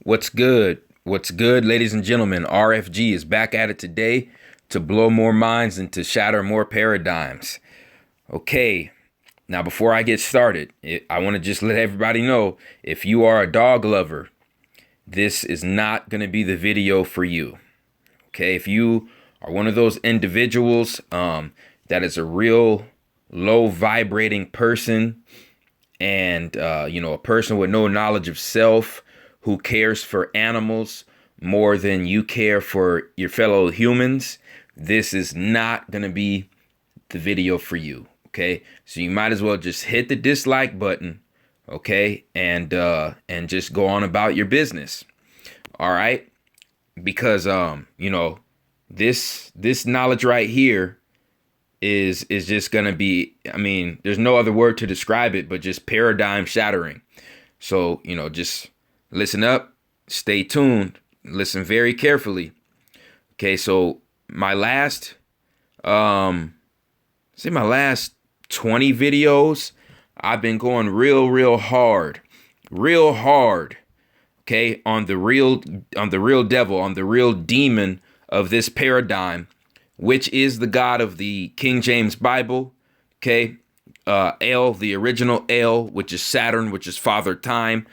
What's good? What's good, ladies and gentlemen? RFG is back at it today to blow more minds and to shatter more paradigms. Okay, now before I get started, I want to just let everybody know, if you are a dog lover, this is not going to be the video for you. Okay, if you are one of those individuals that is a real low vibrating person and a person with no knowledge of self, who cares for animals more than you care for your fellow humans, this is not going to be the video for you. Okay, so you might as well just hit the dislike button, okay, and just go on about your business. All right, because this knowledge right here is just gonna be, I mean, there's no other word to describe it but just paradigm shattering. So just listen up, stay tuned, listen very carefully. Okay, so my last 20 videos, I've been going real hard, okay, on the real devil, on the real demon of this paradigm, which is the God of the King James Bible. Okay, El, the original El, which is Saturn, which is Father Time,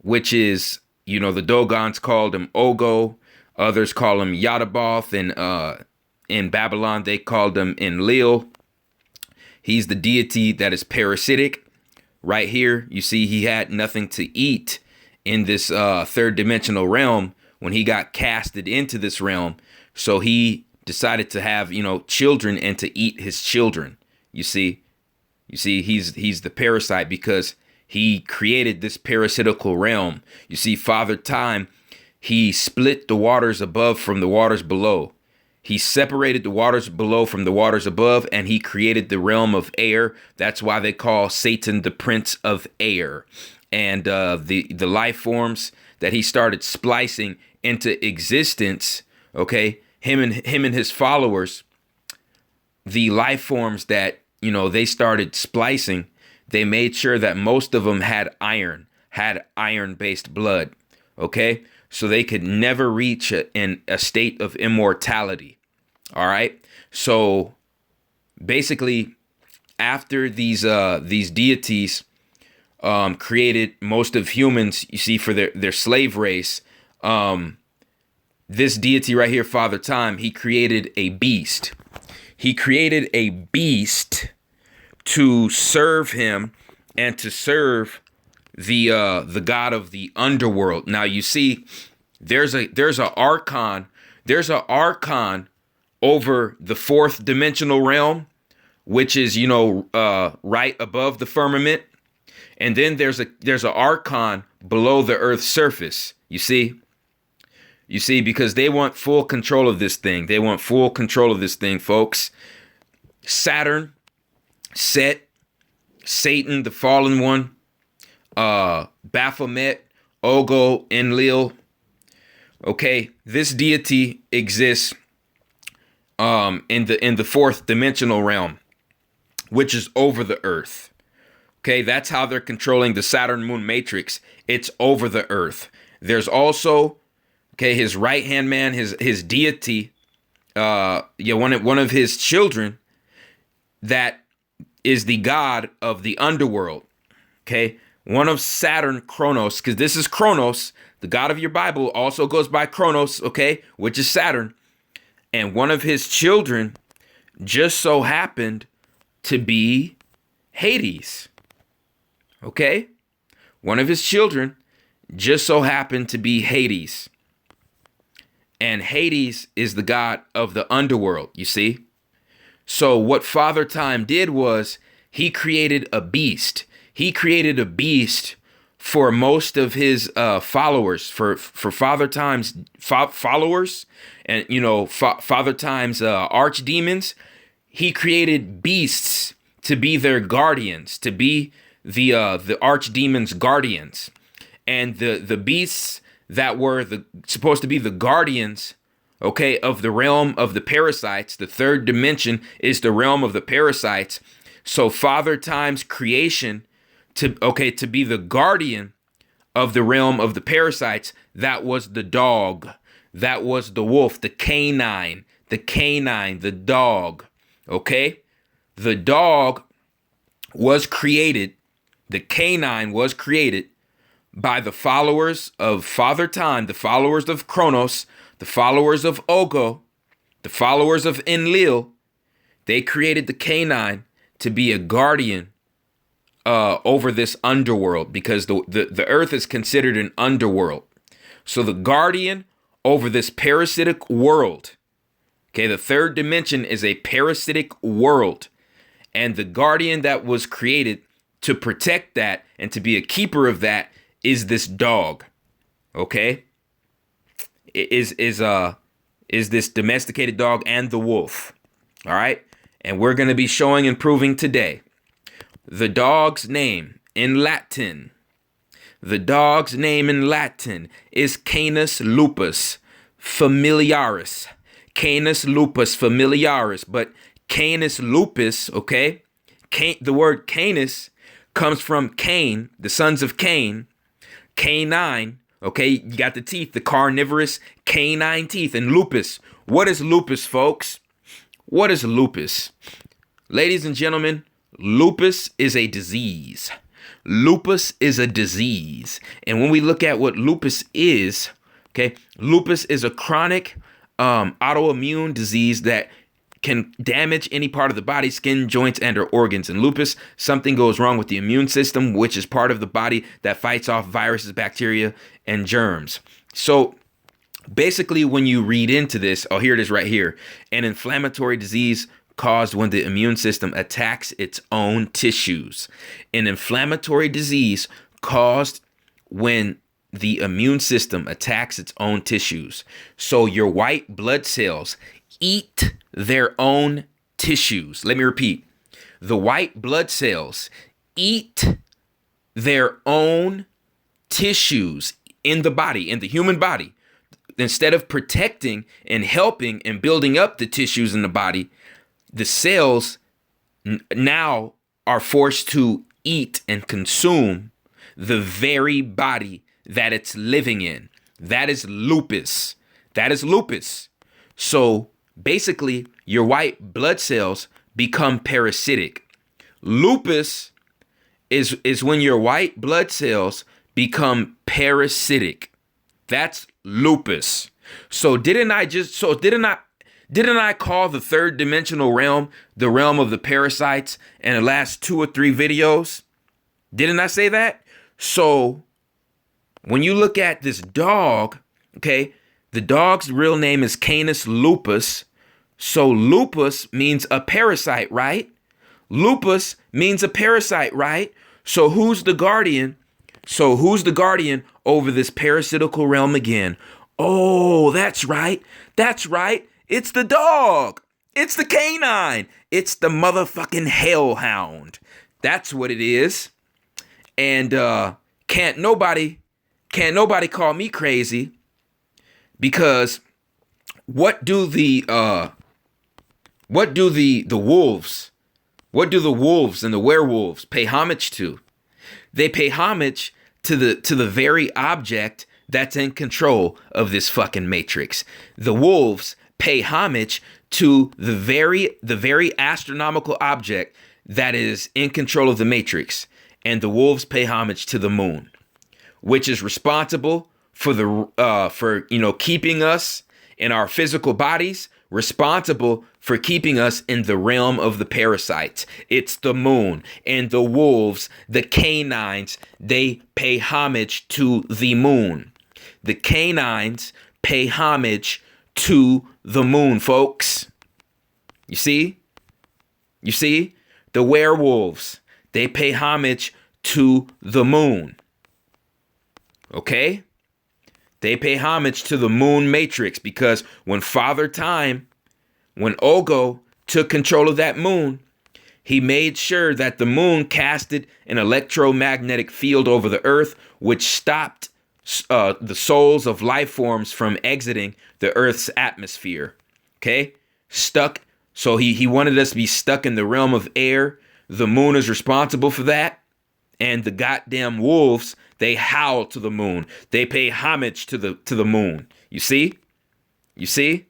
which is, the Dogons called him Ogo, others call him Yadaboth, and in Babylon they called him Enlil. He's the deity that is parasitic. Right here, you see he had nothing to eat in this third dimensional realm when he got casted into this realm. So he decided to have, children and to eat his children. You see he's the parasite because he created this parasitical realm. You see, Father Time, he split the waters above from the waters below. He separated the waters below from the waters above, and he created the realm of air. That's why they call Satan the Prince of Air. And the life forms that he started splicing into existence, okay, him and his followers, the life forms that, they started splicing, they made sure that most of them had iron-based blood, okay? So they could never reach a state of immortality, all right? So basically, after these deities created most of humans, you see, for their slave race, this deity right here, Father Time, he created a beast. He created a beast to serve him and to serve the god of the underworld. Now you see, there's an archon over the fourth dimensional realm, which is right above the firmament, and then there's an archon below the earth's surface. You see, because they want full control of this thing. They want full control of this thing, folks. Saturn, Set, Satan, the fallen one, Baphomet, Ogo, Enlil. Okay, this deity exists in the fourth dimensional realm, which is over the earth. Okay, that's how they're controlling the Saturn Moon Matrix. It's over the earth. There's also, okay, his right hand man, his deity, one of his children, that is the god of the underworld. Okay, one of Saturn, Kronos, because this is Kronos, the god of your Bible, also goes by Kronos, okay, which is Saturn. And one of his children just so happened to be Hades. Okay, one of his children just so happened to be Hades. And Hades is the god of the underworld, you see? So what Father Time did was he created a beast. He created a beast for most of his followers, for Father Time's followers, and Father Time's archdemons. He created beasts to be their guardians, to be the archdemons' guardians, and the beasts that were supposed to be the guardians, okay, of the realm of the parasites. The third dimension is the realm of the parasites. So Father Time's creation to be the guardian of the realm of the parasites, that was the dog. That was the wolf, the canine, the dog. Okay? The dog was created, the canine was created by the followers of Father Time, the followers of Kronos, the followers of Ogo, the followers of Enlil. They created the canine to be a guardian over this underworld, because the earth is considered an underworld. So the guardian over this parasitic world. Okay, the third dimension is a parasitic world. And the guardian that was created to protect that and to be a keeper of that is this dog. Okay? Is this domesticated dog and the wolf. All right? And we're going to be showing and proving today the dog's name in Latin. The dog's name in Latin is Canis lupus familiaris. Canis lupus familiaris. But Canis lupus, okay? The word Canis comes from Cain, the sons of Cain. Canine, okay? You got the teeth, the carnivorous canine teeth. And lupus. What is lupus, folks? What is lupus? Ladies and gentlemen, lupus is a disease. Lupus is a disease. And when we look at what lupus is, okay, lupus is a chronic autoimmune disease that can damage any part of the body, skin, joints, and or organs. In lupus, something goes wrong with the immune system, which is part of the body that fights off viruses, bacteria, and germs. So basically, when you read into this, oh, here it is right here. An inflammatory disease caused when the immune system attacks its own tissues. An inflammatory disease caused when the immune system attacks its own tissues. So your white blood cells eat their own tissues. Let me repeat. The white blood cells eat their own tissues in the body, in the human body. Instead of protecting and helping and building up the tissues in the body, the cells now are forced to eat and consume the very body that it's living in. That is lupus. That is lupus. So basically, your white blood cells become parasitic. Lupus is when your white blood cells become parasitic. That's lupus. So didn't I call the third dimensional realm the realm of the parasites in the last 2 or 3 videos? Didn't I say that? So when you look at this dog, okay, the dog's real name is Canis lupus. So lupus means a parasite, right? Lupus means a parasite, right? So who's the guardian? So who's the guardian over this parasitical realm again? Oh, that's right. That's right. It's the dog. It's the canine. It's the motherfucking hellhound. That's what it is. And can't nobody call me crazy, because what do the wolves and the werewolves pay homage to? They pay homage to the very object that's in control of this fucking matrix. The wolves pay homage to the very astronomical object that is in control of the matrix, and the wolves pay homage to the moon, which is responsible for keeping us in our physical bodies, responsible for keeping us in the realm of the parasites. It's the moon. And the wolves, the canines, they pay homage to the moon. The canines pay homage to the moon, folks. You see? You see? The werewolves, they pay homage to the moon. Okay? They pay homage to the moon matrix, because when Father Time, when Ogo took control of that moon, he made sure that the moon casted an electromagnetic field over the earth, which stopped the souls of life forms from exiting the earth's atmosphere. Okay? Stuck. So he wanted us to be stuck in the realm of air. The moon is responsible for that. And the goddamn wolves, They howl to the moon. They pay homage to the moon. You see? You see?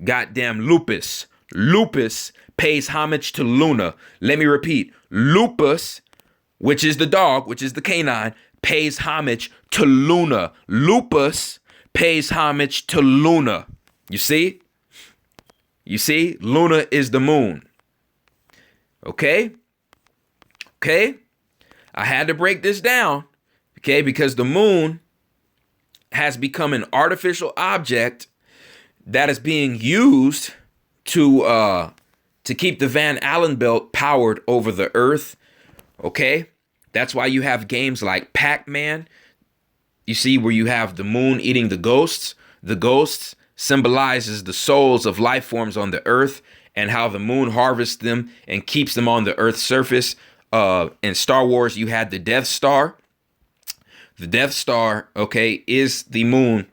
Goddamn Lupus. Lupus pays homage to Luna. Let me repeat. Lupus, which is the dog, which is the canine, pays homage to Luna. Lupus pays homage to Luna. You see? You see? Luna is the moon. Okay? Okay? I had to break this down. Okay? Because the moon has become an artificial object that is being used to keep the Van Allen belt powered over the earth. Okay? That's why you have games like Pac-Man. You see, where you have the moon eating the ghosts. The ghosts symbolizes the souls of life forms on the earth and how the moon harvests them and keeps them on the earth's surface. In Star Wars, you had the Death Star. The Death Star, okay, is the moon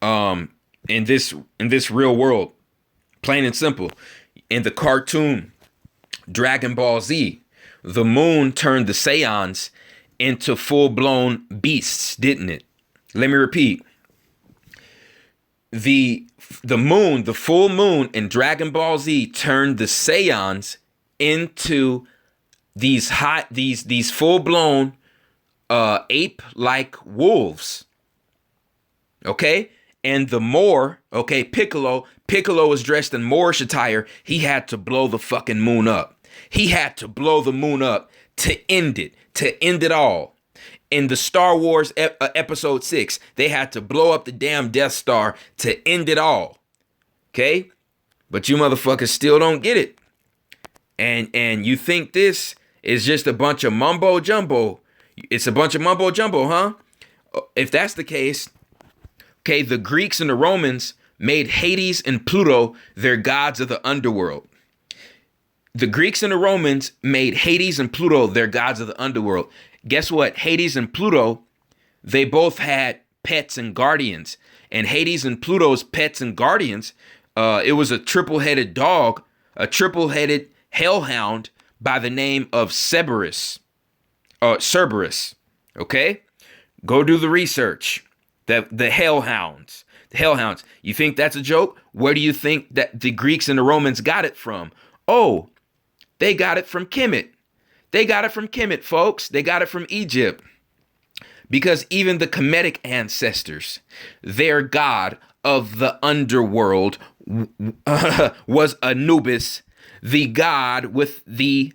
in this real world. Plain and simple. In the cartoon Dragon Ball Z, the moon turned the Saiyans into full-blown beasts, didn't it? Let me repeat. The moon, the full moon in Dragon Ball Z turned the Saiyans into these full-blown ape-like wolves. Okay? And the Moor, okay, Piccolo was dressed in Moorish attire. He had to blow the fucking moon up. He had to blow the moon up to end it all. In the Star Wars episode 6, they had to blow up the damn Death Star to end it all. Okay? But you motherfuckers still don't get it. And you think this is just a bunch of mumbo jumbo. It's a bunch of mumbo jumbo, huh? If that's the case, okay, the Greeks and the Romans made Hades and Pluto their gods of the underworld. The Greeks and the Romans made Hades and Pluto their gods of the underworld. Guess what? Hades and Pluto, they both had pets and guardians. And Hades and Pluto's pets and guardians, it was a triple-headed dog, a triple-headed hellhound by the name of Cerberus. Okay? Go do the research. The hellhounds. The hellhounds. You think that's a joke? Where do you think that the Greeks and the Romans got it from? Oh, they got it from Kemet. They got it from Kemet, folks. They got it from Egypt. Because even the Kemetic ancestors, their god of the underworld was Anubis, the god with the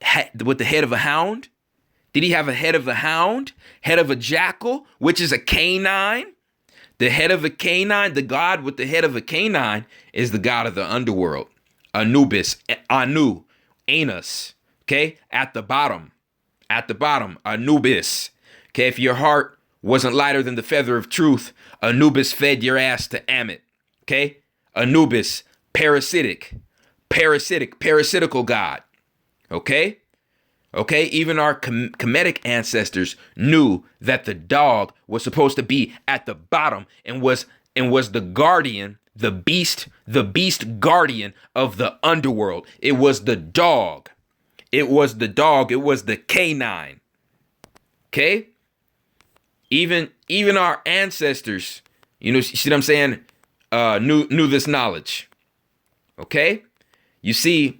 head of a hound. Did he have a head of a hound? Head of a jackal, which is a canine? The head of a canine, the god with the head of a canine, is the god of the underworld. Anubis, Anu, Anus, okay? At the bottom, Anubis. Okay, if your heart wasn't lighter than the feather of truth, Anubis fed your ass to Amit. Okay? Anubis, parasitical god. Okay? Okay, even our Kemetic ancestors knew that the dog was supposed to be at the bottom and was the guardian, the beast guardian of the underworld. It was the dog. It was the canine. Okay? Even our ancestors, you see what I'm saying? Knew this knowledge. Okay? You see,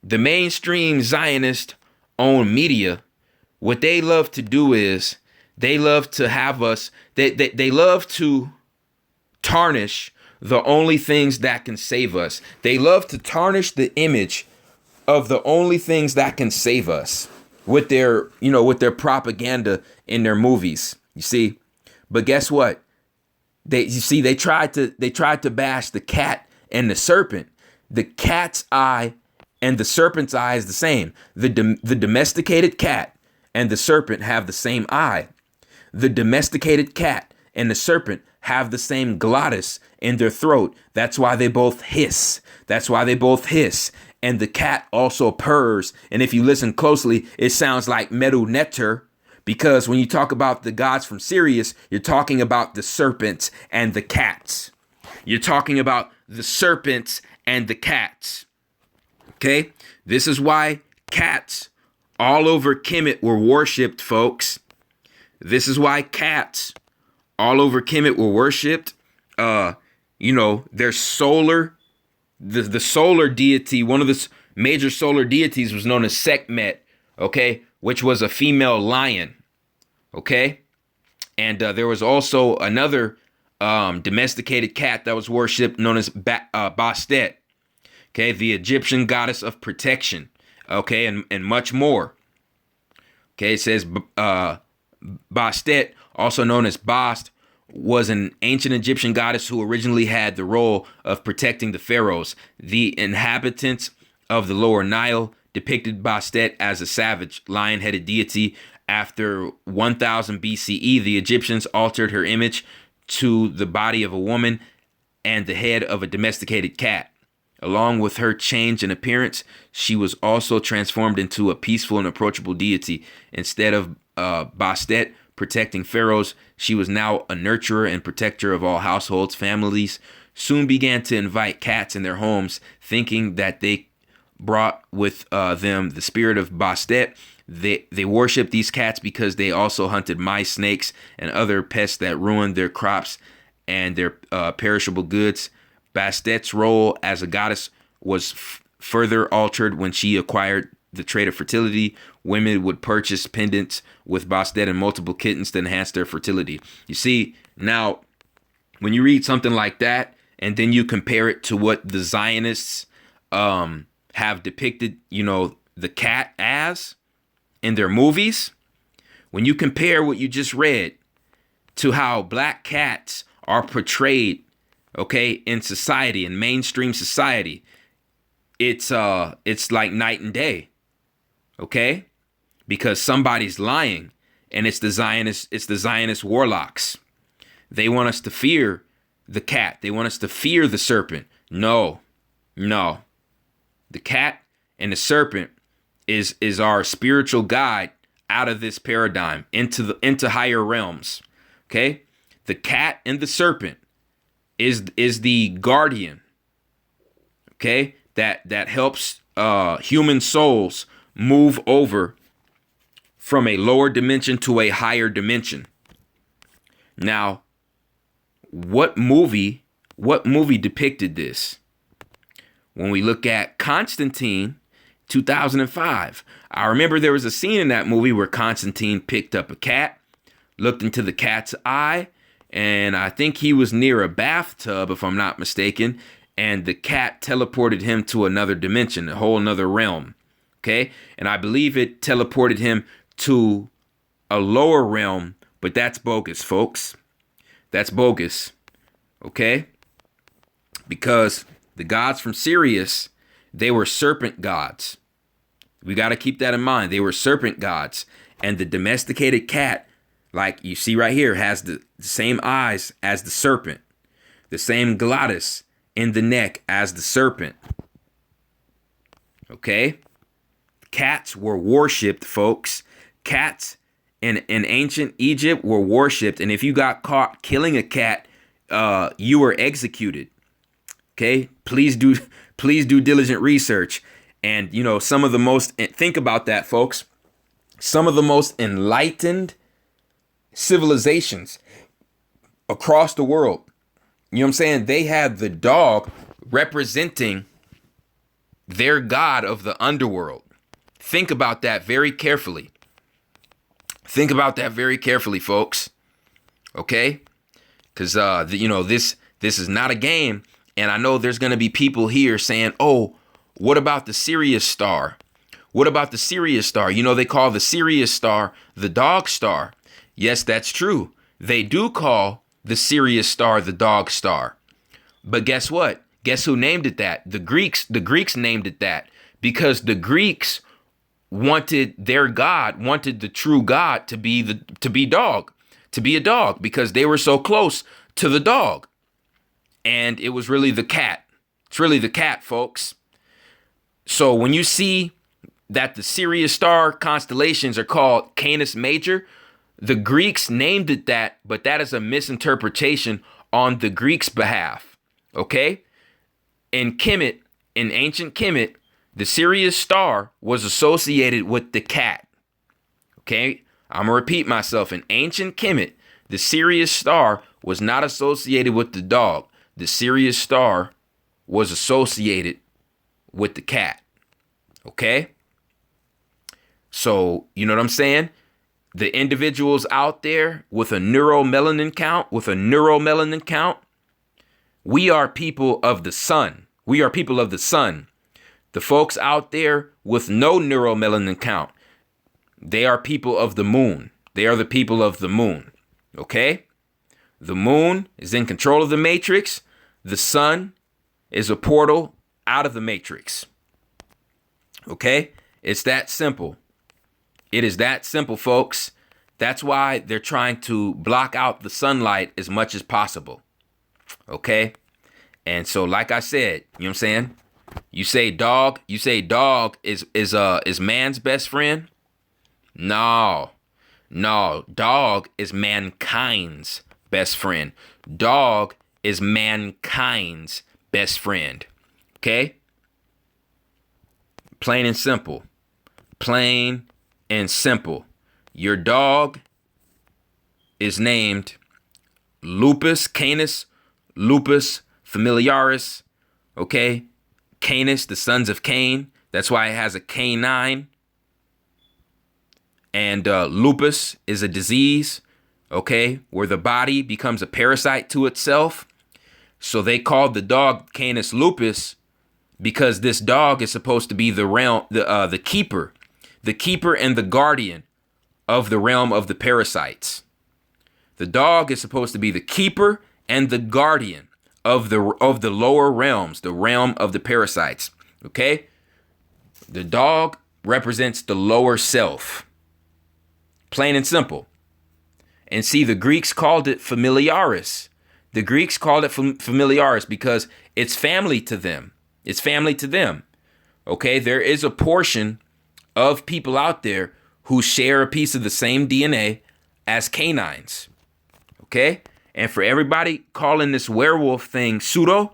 the mainstream Zionist owned media, what they love to do is they love to have us, they love to tarnish the only things that can save us. They love to tarnish the image of the only things that can save us with their propaganda in their movies. You see, but guess what? They tried to bash the cat and the serpent. The cat's eye and the serpent's eye is the same. The domesticated cat and the serpent have the same eye. The domesticated cat and the serpent have the same glottis in their throat. That's why they both hiss. And the cat also purrs. And if you listen closely, it sounds like Medu Neter, because when you talk about the gods from Sirius, you're talking about the serpents and the cats. You're talking about the serpents and the cats. Okay? This is why cats all over Kemet were worshipped, folks. This is why cats all over Kemet were worshipped. Their solar, the solar deity, one of the major solar deities was known as Sekhmet, okay, which was a female lion, okay? And there was also another domesticated cat that was worshipped known as Bastet, okay, the Egyptian goddess of protection, okay, and much more. Okay, it says Bastet, also known as Bast, was an ancient Egyptian goddess who originally had the role of protecting the pharaohs. The inhabitants of the lower Nile depicted Bastet as a savage, lion-headed deity. After 1000 BCE, the Egyptians altered her image to the body of a woman and the head of a domesticated cat. Along with her change in appearance, she was also transformed into a peaceful and approachable deity. Instead of Bastet protecting pharaohs, she was now a nurturer and protector of all households. Families soon began to invite cats in their homes, thinking that they brought with them the spirit of Bastet. They worshipped these cats because they also hunted mice, snakes, and other pests that ruined their crops and their perishable goods. Bastet's role as a goddess was further altered when she acquired the trait of fertility. Women would purchase pendants with Bastet and multiple kittens to enhance their fertility. You see, now, when you read something like that, and then you compare it to what the Zionists have depicted, the cat as in their movies, when you compare what you just read to how black cats are portrayed, okay, in society, in mainstream society, it's like night and day, okay? Because somebody's lying, and it's the Zionist warlocks. They want us to fear the cat. They want us to fear the serpent. No. The cat and the serpent is our spiritual guide out of this paradigm into higher realms. Okay? The cat and the serpent is the guardian. Okay? That helps human souls move over from a lower dimension to a higher dimension. Now, what movie depicted this? When we look at Constantine, 2005, I remember there was a scene in that movie where Constantine picked up a cat, looked into the cat's eye, and I think he was near a bathtub, if I'm not mistaken, and the cat teleported him to another dimension, a whole another realm. Okay? And I believe it teleported him to a lower realm, but that's bogus, folks. That's bogus. Okay? Because the gods from Sirius, they were serpent gods. We got to keep that in mind. They were serpent gods. And the domesticated cat, like you see right here, has the same eyes as the serpent. The same glottis in the neck as the serpent. Okay? Cats were worshipped, folks. Cats in ancient Egypt were worshipped. And if you got caught killing a cat, you were executed. Okay? Please do diligent research. And, some of the most, think about that, folks. Some of the most enlightened civilizations across the world, you know what I'm saying? They had the dog representing their god of the underworld. Think about that very carefully. Think about that very carefully, folks. Okay? Because, this is not a game. And I know there's going to be people here saying, oh, what about the Sirius star? What about the Sirius star? They call the Sirius star the dog star. Yes, that's true. They do call the Sirius star the dog star. But guess what? Guess who named it that? The Greeks named it that because the Greeks wanted their God, wanted the true God to be a dog because they were so close to the dog. And it was really the cat. It's really the cat, folks. So when you see that the Sirius star constellations are called Canis Major, the Greeks named it that, but that is a misinterpretation on the Greeks' behalf. Okay? In ancient Kemet, the Sirius star was associated with the cat. Okay? I'm gonna repeat myself. In ancient Kemet, the Sirius star was not associated with the dog. The Sirius star was associated with the cat. Okay? So, you know what I'm saying? The individuals out there with a neuromelanin count, we are people of the sun. We are people of the sun. The folks out there with no neuromelanin count, they are people of the moon. They are the people of the moon. Okay? The moon is in control of the matrix. The sun is a portal out of the matrix. Okay? It's that simple. It is that simple, folks. That's why they're trying to block out the sunlight as much as possible. Okay? And so, like I said, you know what I'm saying? You say dog is man's best friend? No. Dog is mankind's best friend. Dog is mankind's best friend. Okay? Plain and simple. Plain and simple. Your dog is named Lupus, Canis, Lupus familiaris. Okay? Canis, the sons of Cain. That's why it has a canine. And lupus is a disease, okay, where the body becomes a parasite to itself. So they called the dog Canis lupus because this dog is supposed to be the keeper and the guardian of the realm of the parasites. The dog is supposed to be the keeper and the guardian of the lower realms, the realm of the parasites. Okay? The dog represents the lower self. Plain and simple. And see, the Greeks called it familiaris. The Greeks called it familiaris because it's family to them. It's family to them. Okay? There is a portion of people out there who share a piece of the same DNA as canines. Okay? And for everybody calling this werewolf thing pseudo,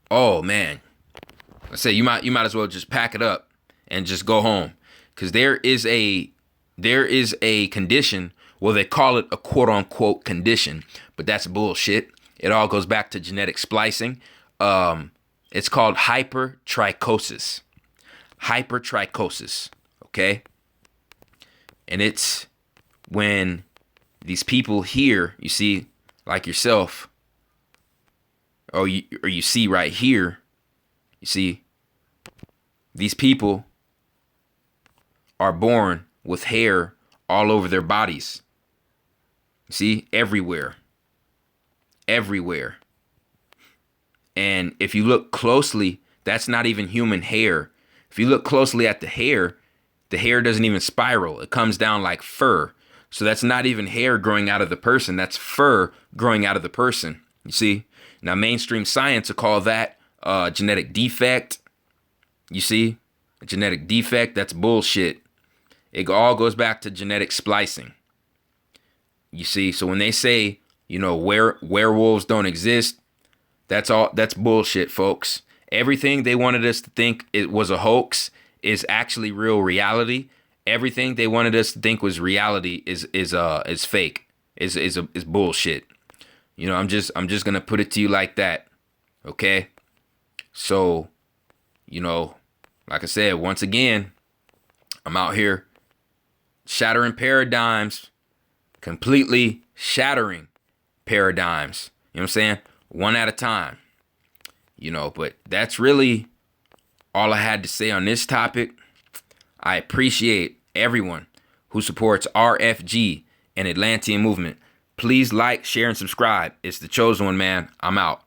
oh man, I say you might as well just pack it up and just go home, because there is a condition. Well, they call it a quote unquote condition, but that's bullshit. It all goes back to genetic splicing. It's called hypertrichosis. Hypertrichosis. Okay, and it's when these people here, you see, like yourself, or you see right here, you see, these people are born with hair all over their bodies. You see, everywhere. And if you look closely, that's not even human hair. If you look closely at the hair doesn't even spiral. It comes down like fur. So that's not even hair growing out of the person. That's fur growing out of the person. You see? Now, mainstream science will call that genetic defect. You see? A genetic defect, that's bullshit. It all goes back to genetic splicing. You see? So when they say, werewolves don't exist, that's bullshit, folks. Everything they wanted us to think it was a hoax is actually real reality. Everything they wanted us to think was reality is fake. Is bullshit. I'm just gonna put it to you like that. Okay? So, like I said, once again, I'm out here shattering paradigms, completely shattering paradigms. You know what I'm saying? One at a time. But that's really all I had to say on this topic. I appreciate everyone who supports RFG and Atlantean movement. Please like, share, and subscribe. It's the chosen one, man. I'm out.